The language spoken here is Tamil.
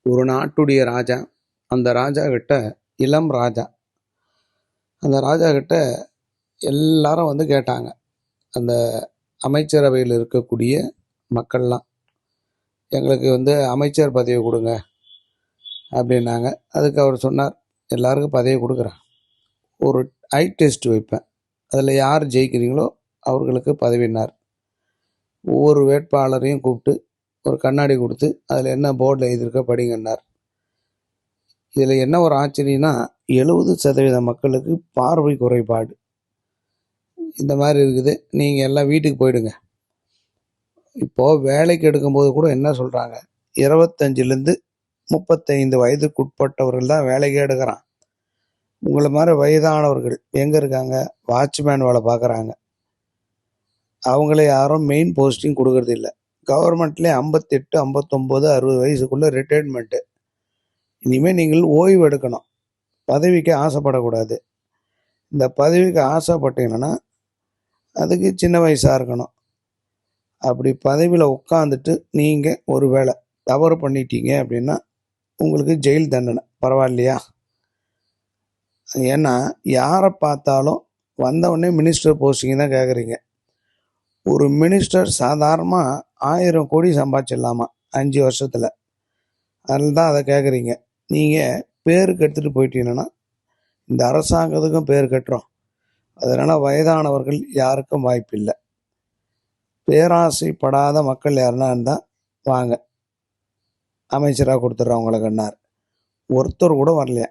ஒரு நாட்டுடைய ராஜா. அந்த ராஜா கிட்ட இளம் ராஜா. அந்த ராஜா கிட்ட எல்லாரும் வந்து கேட்டாங்க. அந்த அமைச்சரவையில் இருக்கக்கூடிய மக்கள்லாம், எங்களுக்கு வந்து அமைச்சர் பதவி கொடுங்க அப்படின்னாங்க. அதுக்கு அவர் சொன்னார், எல்லாருக்கும் பதவி கொடுக்குறேன், ஒரு ஐ டெஸ்ட் வைப்பேன், அதில் யார் ஜெயிக்கிறீங்களோ அவர்களுக்கு பதவினார். ஒவ்வொரு வேட்பாளரையும் கூப்பிட்டு ஒரு கண்ணாடி கொடுத்து அதில் என்ன போர்டில் எழுதியிருக்க படிங்கன்னார். இதில் என்ன ஒரு ஆச்சரியம்னா, 70% மக்களுக்கு பார்வை குறைபாடு. இந்த மாதிரி இருக்குது, நீங்கள் எல்லாம் வீட்டுக்கு போயிடுங்க. இப்போது வேலைக்கு எடுக்கும்போது கூட என்ன சொல்கிறாங்க, 25லேருந்து 35 வயதுக்குட்பட்டவர்கள் தான் வேலைக்கே எடுக்கிறான். உங்களை மாதிரி வயதானவர்கள் எங்கே இருக்காங்க? வாட்ச்மேன் வேலை பார்க்குறாங்க. அவங்கள யாரும் மெயின் போஸ்டிங் கொடுக்கறது இல்லை. கவர்மெண்ட்லேயே 58, 59, 60 வயசுக்குள்ளே ரிட்டையர்மெண்ட்டு. இனிமேல் நீங்கள் ஓய்வு எடுக்கணும், பதவிக்கு ஆசைப்படக்கூடாது. இந்த பதவிக்கு ஆசைப்பட்டீங்கன்னா அதுக்கு சின்ன வயசாக இருக்கணும். அப்படி பதவியில் உட்காந்துட்டு நீங்கள் ஒரு வேளை தவறு பண்ணிட்டீங்க அப்படின்னா உங்களுக்கு ஜெயில் தண்டனை. பரவாயில்லையா? ஏன்னா யாரை பார்த்தாலும் வந்தவுடனே மினிஸ்டர் போஸ்டிங் தான் கேட்குறீங்க. ஒரு மினிஸ்டர் சாதாரணமாக 1000 கோடி சம்பாதிச்சிடலாமா 5 வருஷத்தில். அதில் தான் அதை கேட்குறீங்க. நீங்கள் பேருக்கு எடுத்துகிட்டு போயிட்டீங்கன்னா இந்த அரசாங்கத்துக்கும் பேர் கட்டுறோம். அதனால் வயதானவர்கள் யாருக்கும் வாய்ப்பில்லை. பேராசைப்படாத மக்கள் யாருன்னா இருந்தால் வாங்க, அமைச்சராக கொடுத்துட்றோம் உங்களுக்குன்னார். ஒருத்தர் கூட வரலையா.